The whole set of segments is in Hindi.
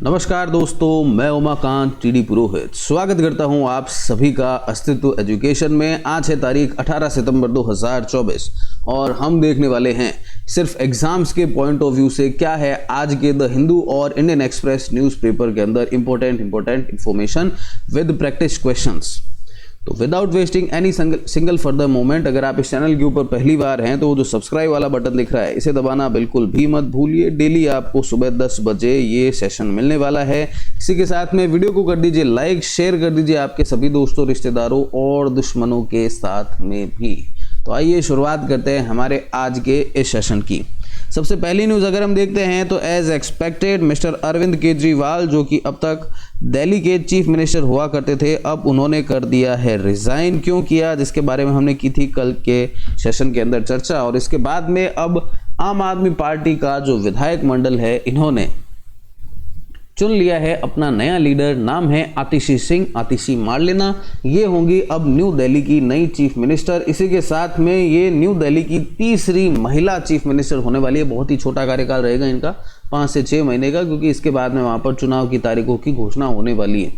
नमस्कार दोस्तों, मैं उमाकांत टीडी पुरोहित स्वागत करता हूं आप सभी का अस्तित्व एजुकेशन में। आज है तारीख 18 सितंबर 2024 और हम देखने वाले हैं सिर्फ एग्जाम्स के पॉइंट ऑफ व्यू से क्या है आज के द हिंदू और इंडियन एक्सप्रेस न्यूज़पेपर के अंदर important information with practice questions. तो without wasting any single further moment, अगर आप इस चैनल के ऊपर पहली बार हैं तो वो जो सब्सक्राइब वाला बटन दिख रहा है इसे दबाना बिल्कुल भी मत भूलिए। डेली आपको सुबह 10 बजे ये सेशन मिलने वाला है। इसी के साथ में वीडियो को कर दीजिए लाइक, शेयर कर दीजिए आपके सभी दोस्तों, रिश्तेदारों और दुश्मनों के साथ में भी। तो आइए शुरुआत करते हैं हमारे आज के इस सेशन की। सबसे पहली न्यूज़ अगर हम देखते हैं तो as expected mister Arvind Kejriwal, जो कि अब तक दिल्ली के चीफ मिनिस्टर हुआ करते थे, अब उन्होंने कर दिया है रिजाइन। क्यों किया, जिसके बारे में हमने की थी कल के सेशन के अंदर चर्चा। और इसके बाद में अब आम आदमी पार्टी का जो विधायक मंडल है, इन्होंने चुन लिया है अपना नया लीडर। नाम है आतिशी सिंह, आतिशी मार्लेना। ये होंगी अब न्यू दिल्ली की नई चीफ मिनिस्टर। इसी के साथ में ये न्यू दिल्ली की तीसरी महिला चीफ मिनिस्टर होने वाली है। बहुत ही छोटा कार्यकाल रहेगा इनका, 5 से 6 महीने का, क्योंकि इसके बाद में वहाँ पर चुनाव की तारीखों की घोषणा होने वाली है।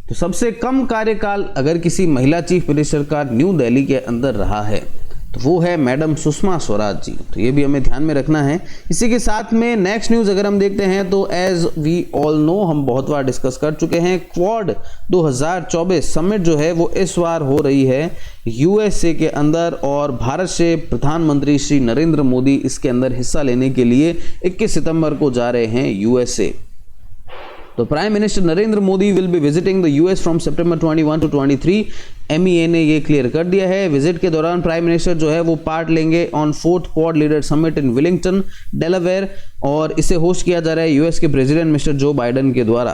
तो सबसे कम कार्यकाल अगर किसी महिला चीफ मिनिस्टर का न्यू दिल्ली के अंदर रहा है तो वो है मैडम सुषमा स्वराज जी। तो ये भी हमें ध्यान में रखना है। इसी के साथ में नेक्स्ट न्यूज़ अगर हम देखते हैं तो एज वी ऑल नो, हम बहुत बार डिस्कस कर चुके हैं, क्वाड 2024 समिट जो है वो इस बार हो रही है यूएसए के अंदर। और भारत से प्रधानमंत्री श्री नरेंद्र मोदी इसके अंदर हिस्सा लेने के लिए 21 सितंबर को जा रहे हैं यूएसए। तो prime minister Narendra Modi will be visiting the US from September 21 to 23। MEA ने ये क्लियर कर दिया है। विजिट के दौरान प्राइम मिनिस्टर जो है वो पार्ट लेंगे on 4th quad leader summit in Willingdon, Delaware, और इसे होस्ट किया जा रहा है यूएस के प्रेसिडेंट मिस्टर जो बाइडेन के द्वारा।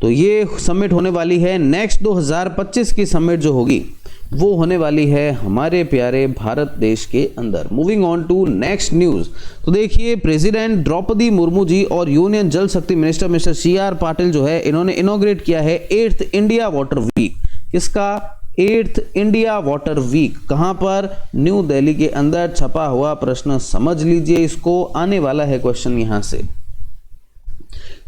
तो ये समिट होने वाली है। नेक्स्ट 2025 की समिट जो होगी वो होने वाली है हमारे प्यारे भारत देश के अंदर। Moving on to next news. तो देखिए, प्रेसिडेंट द्रौपदी मुर्मू जी और यूनियन जल शक्ति मिनिस्टर मिस्टर CR पाटिल जो है, इन्होंने इनॉग्रेट किया है 8th इंडिया वाटर वीक। किसका 8th इंडिया वाटर वीक? कहां पर? न्यू दिल्ली के अंदर। छपा हुआ प्रश्न समझ लीजिए, इसको आने वाला है क्वेश्चन यहां से।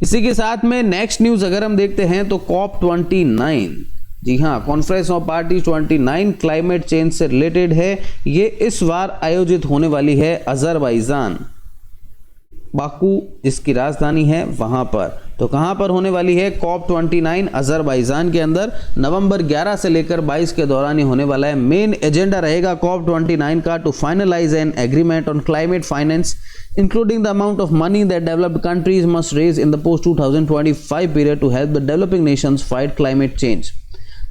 इसी के साथ में नेक्स्ट न्यूज़ अगर हम देखते हैं तो COP29, जी हाँ, conference of party 29 climate change से रिलेटेड है। ये इस बार आयोजित होने वाली है अजरबैजान, बाकू जिसकी राजधानी है वहां पर। तो कहां पर होने वाली है COP29? अजरबैजान के अंदर। नवंबर 11 से लेकर 22 के दौरान ही होने वाला है। मेन एजेंडा रहेगा COP29 का to finalize an agreement on climate finance including the amount of money that developed countries must raise in the post-2025 period to help the developing nations fight climate change।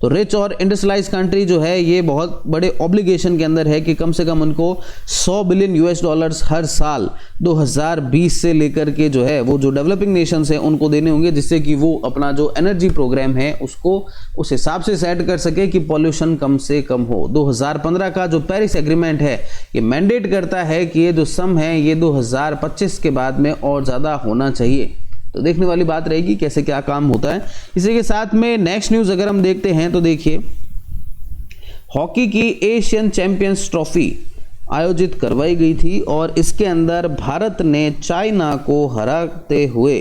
तो रिच और इंडस्ट्रियलाइज कंट्री जो है ये बहुत बड़े ऑब्लिगेशन के अंदर है कि कम से कम उनको $100 बिलियन हर साल 2020 से लेकर के जो है वो जो डेवलपिंग नेशंस हैं उनको देने होंगे, जिससे कि वो अपना जो एनर्जी प्रोग्राम है उसको उस हिसाब से सेट कर सके कि पॉल्यूशन कम से कम हो। 2015 का जो पेरिस एग्रीमेंट है ये मैंडेट करता है कि ये जो सम है ये 2025 के बाद में और ज़्यादा होना चाहिए। तो देखने वाली बात रहेगी कैसे क्या काम होता है। इसी के साथ में नेक्स्ट न्यूज़ अगर हम देखते हैं तो देखिए, हॉकी की एशियन चैंपियंस ट्रॉफी आयोजित करवाई गई थी और इसके अंदर भारत ने चाइना को हराते हुए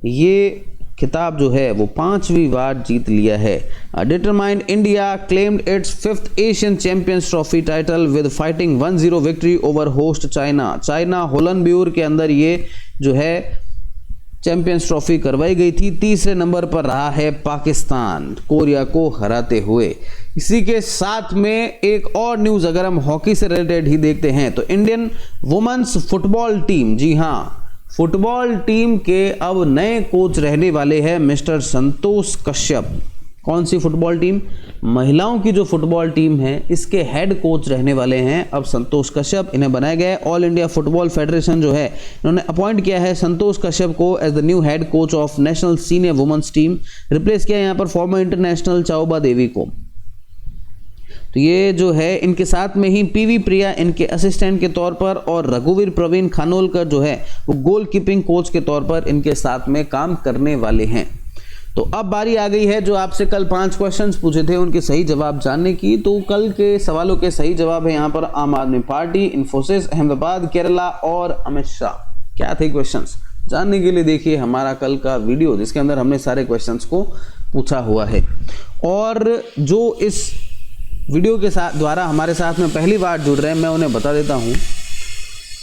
ये खिताब जो है वो 5वीं बार जीत लिया है। Determined India claimed its 5th Asian champions trophy title with fighting 1-0 victory over host China. China Hulunbuir के अंदर ये जो है चैंपियंस ट्रॉफी करवाई गई थी। तीसरे नंबर पर रहा है पाकिस्तान, कोरिया को हराते हुए। इसी के साथ में एक और न्यूज़ अगर हम हॉकी से रिलेटेड ही देखते हैं तो इंडियन वुमेन्स फुटबॉल टीम, जी हाँ, फुटबॉल टीम के अब नए कोच रहने वाले हैं मिस्टर संतोष कश्यप। कौन सी फुटबॉल टीम? महिलाओं की जो फुटबॉल टीम है इसके हेड कोच रहने वाले हैं अब संतोष कश्यप। इन्हें बनाया गया है। ऑल इंडिया फुटबॉल फेडरेशन जो है इन्होंने अपॉइंट किया है संतोष कश्यप को as the new head coach of national senior women's team. Replace किया यहाँ पर फॉर्मर इंटरनेशनल चाओबा देवी को। तो ये जो है इनके साथ में ही PV प्रिया इनके असिस्टेंट के तौर पर और रघुवीर प्रवीण खानोलकर जो है वो गोल कीपिंग कोच के तौर पर इनके साथ में काम करने वाले हैं। तो अब बारी आ गई है जो आपसे कल 5 क्वेश्चंस पूछे थे उनके सही जवाब जानने की। तो कल के सवालों के सही जवाब है यहाँ पर आम आदमी पार्टी, इन्फोसिस, अहमदाबाद, केरला और अमित शाह। क्या थे क्वेश्चंस? जानने के लिए देखिए हमारा कल का वीडियो, जिसके अंदर हमने सारे क्वेश्चंस को पूछा हुआ है। और जो इस वीडियो के साथ द्वारा हमारे साथ में पहली बार जुड़ रहे हैं, मैं उन्हें बता देता हूं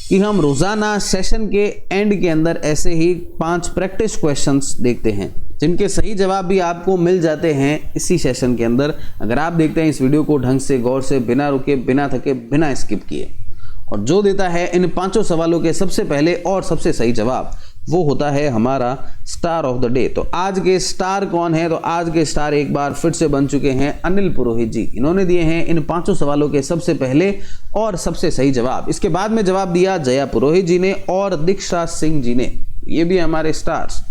कि हम रोज़ाना सेशन के एंड के अंदर ऐसे ही 5 प्रैक्टिस क्वेश्चंस देखते हैं, जिनके सही जवाब भी आपको मिल जाते हैं इसी सेशन के अंदर, अगर आप देखते हैं इस वीडियो को ढंग से, गौर से, बिना रुके, बिना थके, बिना स्किप किए। और जो देता है इन 5 सवालों के सबसे पहले और सबसे सही जवाब, वो होता है हमारा स्टार ऑफ द डे। तो आज के स्टार कौन है? तो आज के स्टार एक बार फिर से बन चुके हैं अनिल पुरोहित जी। इन्होंने दिए हैं इन 5 सवालों के सबसे पहले और सबसे सही जवाब। इसके बाद में जवाब दिया जया पुरोहित जी ने और दीक्षा सिंह जी ने, ये भी हमारे स्टार्स।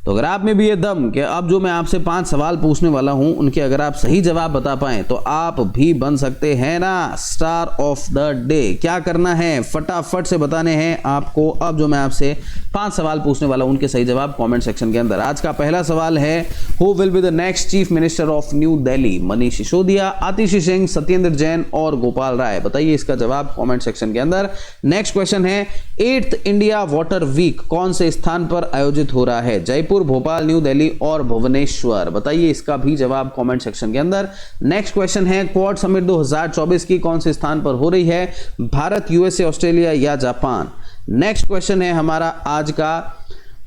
तो अगर आप में भी ये दम कि अब जो मैं आपसे 5 सवाल पूछने वाला हूं उनके अगर आप सही जवाब बता पाएं तो आप भी बन सकते हैं ना स्टार ऑफ द डे। क्या करना है? फटाफट से बताने हैं आपको। अब जो मैं आपसे 5 सवाल पूछने वाला हूं उनके सही जवाब कमेंट सेक्शन के अंदर। आज का पहला सवाल है, who will be the next chief minister of New Delhi? Manish Sisodia, Atishi Singh, Satyendar Jain और गोपाल राय। बताइए इसका जवाब कमेंट सेक्शन के अंदर। नेक्स्ट क्वेश्चन है, 8th इंडिया वाटर वीक कौन से स्थान पर आयोजित हो रहा है? जयपुर, भोपाल, न्यू दिल्ली और भुवनेश्वर। बताइए इसका भी जवाब कमेंट सेक्शन के अंदर। नेक्स्ट क्वेश्चन है, क्वाड समिट 2024 की कौन से स्थान पर हो रही है? भारत, यूएसए, ऑस्ट्रेलिया या जापान? नेक्स्ट क्वेश्चन है हमारा आज का,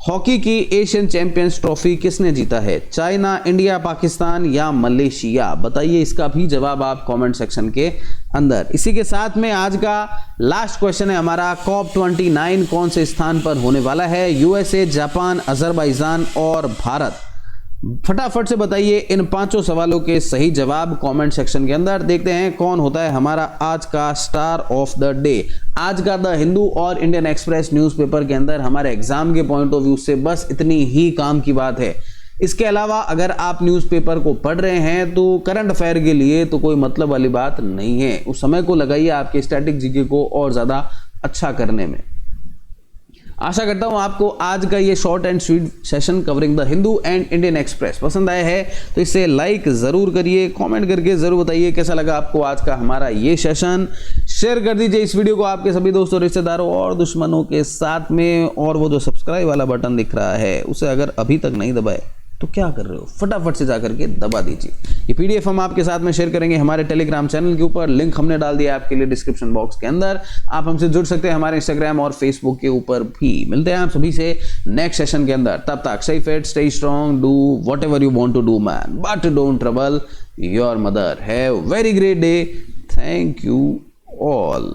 हॉकी की एशियन चैंपियंस ट्रॉफी किसने जीता है? चाइना, इंडिया, पाकिस्तान या मलेशिया? बताइए इसका भी जवाब आप कमेंट सेक्शन के अंदर। इसी के साथ में आज का लास्ट क्वेश्चन है हमारा, COP29 कौन से स्थान पर होने वाला है? यूएसए, जापान, अजरबैजान और भारत? फटाफट से बताइए इन 5 सवालों के सही जवाब कमेंट सेक्शन के अंदर। देखते हैं कौन होता है हमारा आज का स्टार ऑफ द डे। आज का द हिंदू और इंडियन एक्सप्रेस न्यूज़पेपर के अंदर हमारे एग्जाम के पॉइंट ऑफ व्यू से बस इतनी ही काम की बात है। इसके अलावा अगर आप न्यूज़पेपर को पढ़ रहे हैं तो करंट अफेयर के लिए तो कोई मतलब वाली बात नहीं है। उस समय को लगाइए आपके स्टैटिक जीके को और ज़्यादा अच्छा करने में। आशा करता हूं आपको आज का ये short and sweet session covering the Hindu and Indian express पसंद आया है, तो इसे लाइक जरूर करिए, कमेंट करके जरूर बताइए कैसा लगा आपको आज का हमारा ये सेशन। शेयर कर दीजिए इस वीडियो को आपके सभी दोस्तों, रिश्तेदारों और दुश्मनों के साथ में। और वो जो सब्सक्राइब वाला बटन दिख रहा है उसे अगर अभी तक नहीं दबाए तो क्या कर रहे हो, फटाफट से जाकर के दबा दीजिए। ये पीडीएफ हम आपके साथ में शेयर करेंगे हमारे टेलीग्राम चैनल के ऊपर, लिंक हमने डाल दिया आपके लिए डिस्क्रिप्शन बॉक्स के अंदर। आप हमसे जुड़ सकते हैं हमारे इंस्टाग्राम और फेसबुक के ऊपर भी। मिलते हैं आप सभी से नेक्स्ट सेशन के अंदर। तब तक stay fit, stay strong, do whatever you want to do man, but don't trouble your mother. Have very great day. Thank you all.